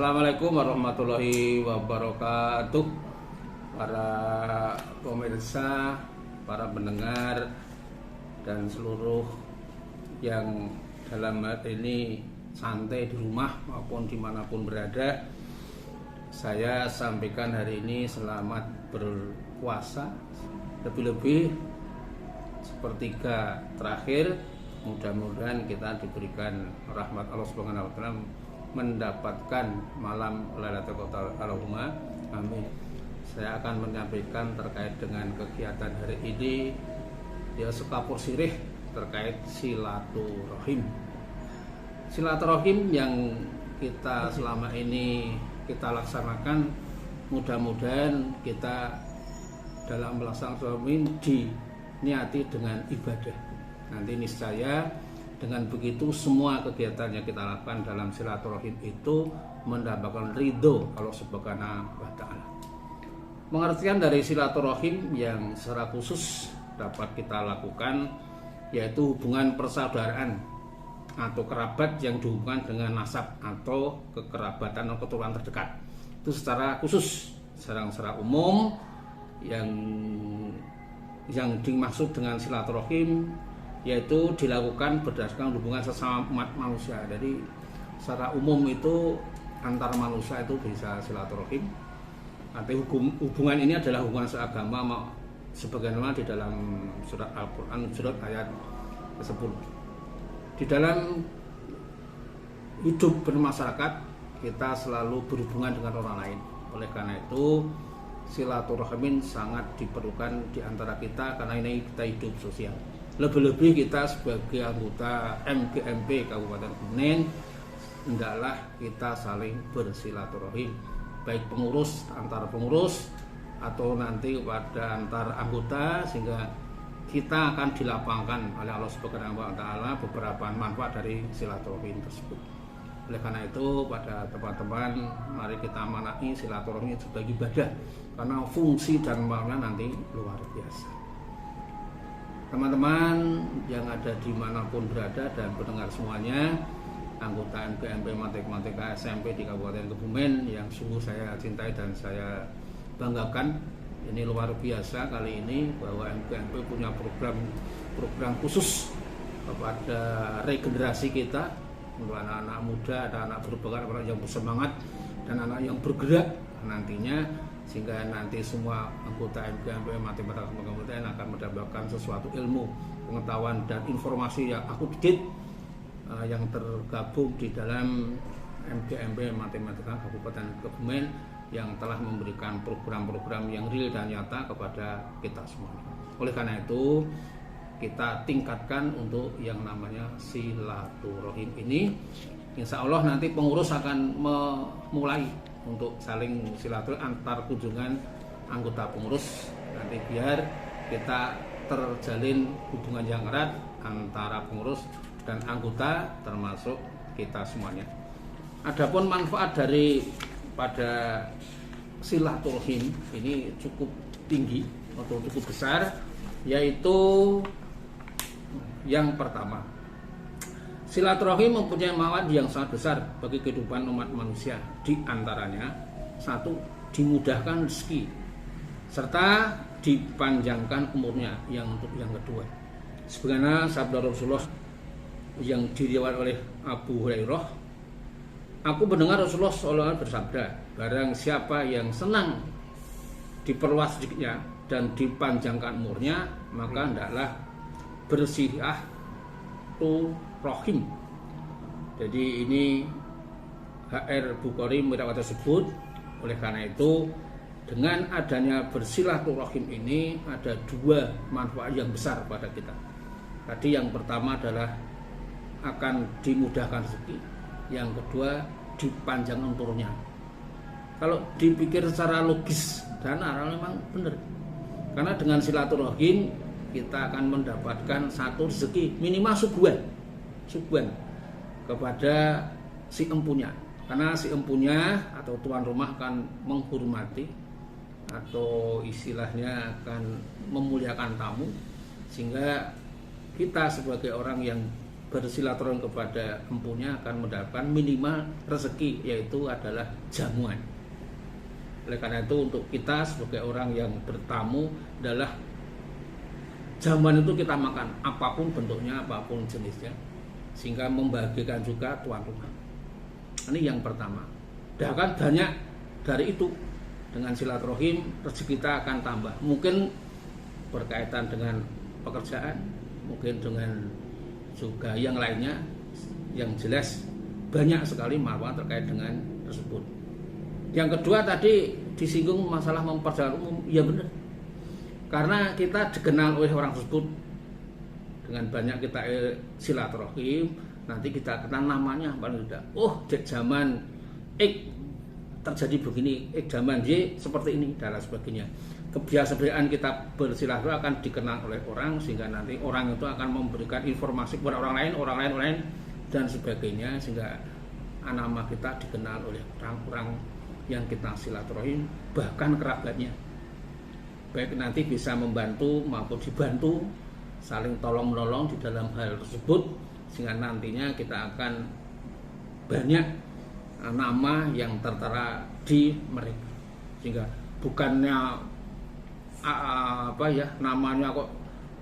Assalamualaikum warahmatullahi wabarakatuh. Para pemirsa, para pendengar, dan seluruh yang dalam hal ini santai di rumah maupun dimanapun berada, saya sampaikan hari ini selamat berpuasa. Lebih-lebih sepertiga terakhir, mudah-mudahan kita diberikan rahmat Allah Subhanahu wa taala, mendapatkan malam Lailatul Qadar. Allahumma amin. Saya akan menyampaikan terkait dengan kegiatan hari ini, ya sekapur sirih terkait silaturahim. Silaturahim yang kita selama ini kita laksanakan, mudah-mudahan kita dalam melaksanakan silaturahim diniati dengan ibadah. Nanti niscaya dengan begitu semua kegiatan yang kita lakukan dalam silaturahim itu mendapatkan ridho Allah Subhanahu wa taala. Pengertian dari silaturahim yang secara khusus dapat kita lakukan yaitu hubungan persaudaraan atau kerabat yang dihubungkan dengan nasab atau kekerabatan atau keturunan terdekat. Itu secara khusus. Secara umum yang dimaksud dengan silaturahim yaitu dilakukan berdasarkan hubungan sesama umat manusia. Jadi secara umum itu antar manusia itu bisa silaturahim. Arti hubungan ini adalah hubungan seagama sebagaimana di dalam surat Al-Quran surat ayat ke-10. Di dalam hidup bermasyarakat kita selalu berhubungan dengan orang lain. Oleh karena itu silaturahim sangat diperlukan di antara kita karena ini kita hidup sosial. Lebih-lebih kita sebagai anggota MGMP Kabupaten Kebumen hendaklah kita saling bersilaturahim, baik pengurus antar pengurus atau nanti pada antar anggota, sehingga kita akan dilapangkan oleh Allah Subhanahu wa taala beberapa manfaat dari silaturahim tersebut. Oleh karena itu pada teman-teman, mari kita manai silaturahim sebagai ibadah karena fungsi dan makna nanti luar biasa. Teman-teman yang ada dimanapun berada dan pendengar semuanya, anggota MGMP Matematika SMP di Kabupaten Kebumen yang sungguh saya cintai dan saya banggakan, ini luar biasa kali ini bahwa MGMP punya program khusus kepada regenerasi kita untuk anak-anak muda, ada anak berbakat, anak yang bersemangat dan anak yang bergerak nantinya, sehingga nanti semua anggota MGMP Matematika Kabupaten akan mendapatkan sesuatu ilmu, pengetahuan dan informasi yang akurat yang tergabung di dalam MGMP Matematika Kabupaten Kebumen yang telah memberikan program-program yang real dan nyata kepada kita semua. Oleh karena itu kita tingkatkan untuk yang namanya silaturahim ini. Insya Allah nanti pengurus akan memulai untuk saling silaturahim antar kunjungan anggota pengurus, nanti biar kita terjalin hubungan yang erat antara pengurus dan anggota termasuk kita semuanya. Adapun manfaat dari pada silaturahim ini cukup tinggi atau cukup besar, yaitu yang pertama, silaturahim mempunyai manfaat yang sangat besar bagi kehidupan umat manusia. Di antaranya, satu, dimudahkan rezeki serta dipanjangkan umurnya. Untuk yang kedua, sebagaimana sabda Rasulullah yang diriwayatkan oleh Abu Hurairah, aku mendengar Rasulullah SAW bersabda, barang siapa yang senang diperluas rezekinya dan dipanjangkan umurnya, maka hendaklah bersilaturahim. Jadi ini HR Bukhari meriwayatkan tersebut. Oleh karena itu dengan adanya bersilaturahim ini ada dua manfaat yang besar pada kita. Tadi yang pertama adalah akan dimudahkan rezeki, yang kedua dipanjang umurnya. Kalau dipikir secara logis dan memang benar, karena dengan silaturahim kita akan mendapatkan satu rezeki minimal suguhan kepada si empunya, karena si empunya atau tuan rumah akan menghormati atau istilahnya akan memuliakan tamu, sehingga kita sebagai orang yang bersilaturahim kepada empunya akan mendapatkan minimal rezeki, yaitu adalah jamuan. Oleh karena itu untuk kita sebagai orang yang bertamu adalah jamuan itu kita makan apapun bentuknya, apapun jenisnya, sehingga membahagiakan juga tuan rumah. Ini yang pertama. Dan akan banyak dari itu, dengan silaturahim rezeki kita akan tambah. Mungkin berkaitan dengan pekerjaan, mungkin dengan juga yang lainnya. Yang jelas banyak sekali manfaat terkait dengan tersebut. Yang kedua tadi disinggung masalah memperjalan umum, ya benar. Karena kita dikenal oleh orang tersebut, dengan banyak kita silaturahim, nanti kita kenal namanya paling tidak. Oh, di zaman X terjadi begini, zaman Y seperti ini dan sebagainya. Kebiasaan kita bersilaturahim akan dikenal oleh orang, sehingga nanti orang itu akan memberikan informasi kepada orang lain dan sebagainya, sehingga nama kita dikenal oleh orang-orang yang kita silaturahim, bahkan kerabatnya. Baik nanti bisa membantu maupun dibantu, saling tolong menolong di dalam hal tersebut, sehingga nantinya kita akan banyak nama yang tertera di mereka, sehingga bukannya namanya kok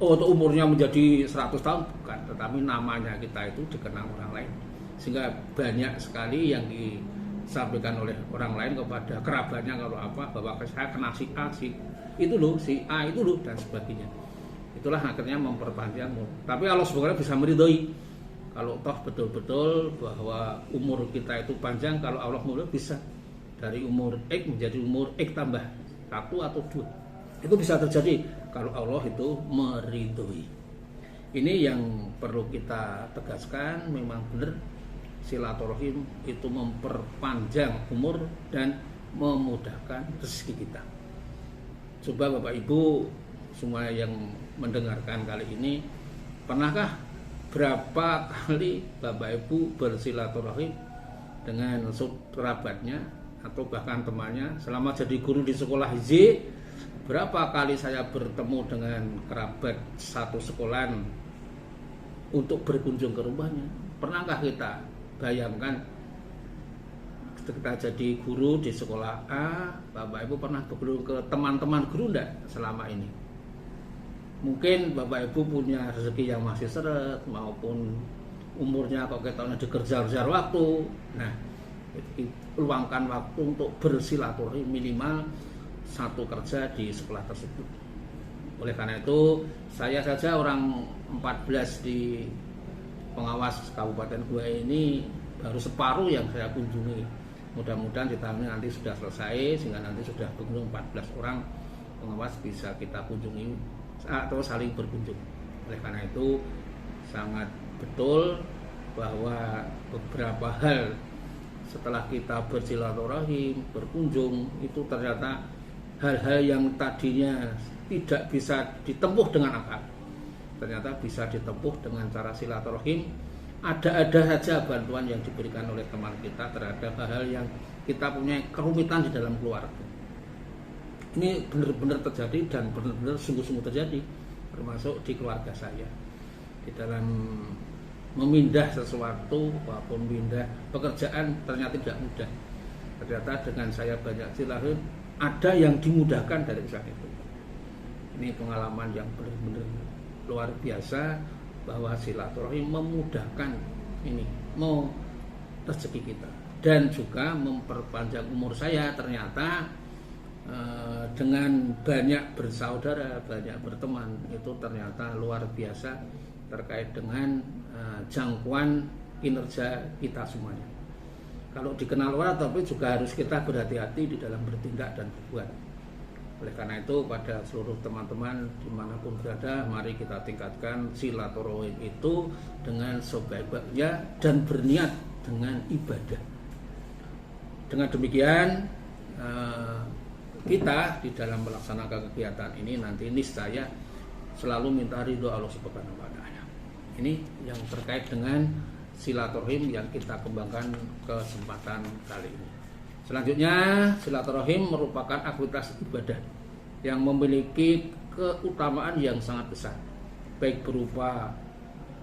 umurnya menjadi 100 tahun, bukan, tetapi namanya kita itu dikenal orang lain, sehingga banyak sekali yang disampaikan oleh orang lain kepada kerabatnya kalau bahwa saya kena si A, si A itu loh dan sebagainya. Itulah akhirnya memperpanjang umur. Tapi Allah sebenarnya bisa meridhoi kalau toh betul-betul bahwa umur kita itu panjang, kalau Allah mau bisa dari umur X menjadi umur X tambah 1 atau 2. Itu bisa terjadi kalau Allah itu meridhoi. Ini yang perlu kita tegaskan, memang benar silaturahim itu memperpanjang umur dan memudahkan rezeki kita. Coba Bapak Ibu semua yang mendengarkan kali ini, pernahkah berapa kali Bapak Ibu bersilaturahim dengan kerabatnya atau bahkan temannya? Selama jadi guru di sekolah Z, berapa kali saya bertemu dengan kerabat satu sekolahan untuk berkunjung ke rumahnya? Pernahkah kita bayangkan kita jadi guru di sekolah A, Bapak Ibu pernah berkunjung ke teman-teman guru enggak selama ini? Mungkin Bapak Ibu punya rezeki yang masih seret, maupun umurnya kok ketoknya dikejar-kejar waktu. Nah, luangkan waktu untuk bersilaturahim minimal satu kerja di sekolah tersebut. Oleh karena itu, saya saja orang 14 di pengawas Kabupaten Goa ini baru separuh yang saya kunjungi. Mudah-mudahan di tahun ini nanti sudah selesai, sehingga nanti sudah berkunjung 14 orang pengawas bisa kita kunjungi atau saling berkunjung. Oleh karena itu sangat betul bahwa beberapa hal setelah kita bersilaturahim, berkunjung, itu ternyata hal-hal yang tadinya tidak bisa ditempuh dengan akal, ternyata bisa ditempuh dengan cara silaturahim. Ada saja bantuan yang diberikan oleh teman kita terhadap hal-hal yang kita punya kerumitan di dalam keluarga. Ini benar-benar terjadi dan benar-benar sungguh-sungguh terjadi, termasuk di keluarga saya. Di dalam memindah sesuatu maupun memindah pekerjaan ternyata tidak mudah. Ternyata dengan saya banyak silaturahim, ada yang dimudahkan dari usaha itu. Ini pengalaman yang benar-benar luar biasa, bahwa silaturahim memudahkan ini mau rezeki kita, dan juga memperpanjang umur saya. Ternyata dengan banyak bersaudara, banyak berteman, itu ternyata luar biasa terkait dengan jangkauan kinerja kita semuanya. Kalau dikenal orang, tapi juga harus kita berhati-hati di dalam bertindak dan berbuat. Oleh karena itu, pada seluruh teman-teman dimanapun berada, mari kita tingkatkan silaturahim itu dengan sebaik-baiknya dan berniat dengan ibadah. Dengan demikian, kita di dalam melaksanakan kegiatan ini nanti niscaya selalu minta ridho Allah Subhanahu wa Ta'ala. Ini yang terkait dengan silaturahim yang kita kembangkan kesempatan kali ini. Selanjutnya, silaturahim merupakan aktivitas ibadah yang memiliki keutamaan yang sangat besar, baik berupa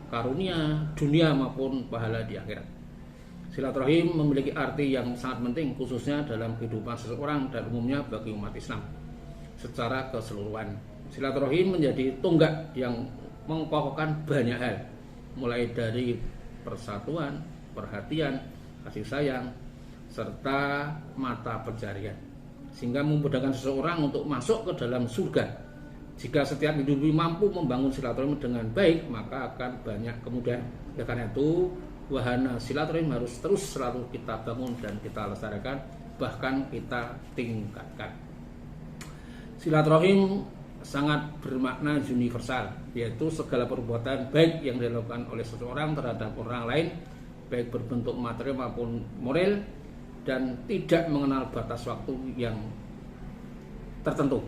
karunia dunia maupun pahala di akhirat. Silaturahim memiliki arti yang sangat penting khususnya dalam kehidupan seseorang dan umumnya bagi umat Islam secara keseluruhan. Silaturahim menjadi tonggak yang mengkokohkan banyak hal, mulai dari persatuan, perhatian, kasih sayang, serta mata pencarian, sehingga memudahkan seseorang untuk masuk ke dalam surga. Jika setiap individu mampu membangun silaturahim dengan baik, maka akan banyak kemudahan. Ya, karena itu wahana silaturahim harus terus selalu kita bangun dan kita lestarikan, bahkan kita tingkatkan. Silaturahim sangat bermakna universal, yaitu segala perbuatan baik yang dilakukan oleh seseorang terhadap orang lain, baik berbentuk material maupun moral, dan tidak mengenal batas waktu yang tertentu.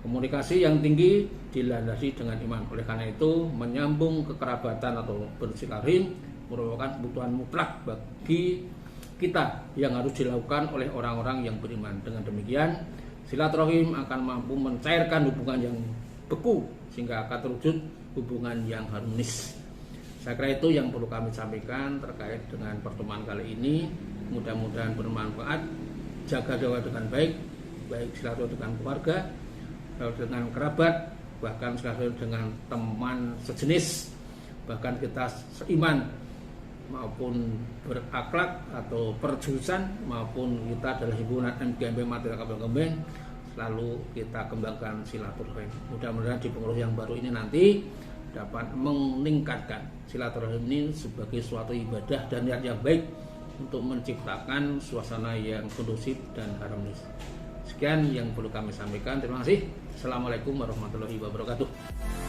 Komunikasi yang tinggi dilandasi dengan iman. Oleh karena itu, menyambung kekerabatan atau bersilaturahim merupakan kebutuhan mutlak bagi kita yang harus dilakukan oleh orang-orang yang beriman. Dengan demikian, silaturahim akan mampu mencairkan hubungan yang beku sehingga akan terwujud hubungan yang harmonis. Saya kira itu yang perlu kami sampaikan terkait dengan pertemuan kali ini. Mudah-mudahan bermanfaat. Jaga dewa dengan baik, baik silaturahim dengan keluarga, dengan kerabat, bahkan silaturahim dengan teman sejenis, bahkan kita seiman maupun berakhlak atau perjurusan, maupun kita adalah himpunan MGMP Matrika Kabupaten Kebumen, selalu kita kembangkan silaturahim. Mudah-mudahan di pengurus yang baru ini nanti dapat meningkatkan silaturahim ini sebagai suatu ibadah dan niat yang baik untuk menciptakan suasana yang kondusif dan harmonis. Sekian yang perlu kami sampaikan. Terima kasih. Assalamualaikum warahmatullahi wabarakatuh.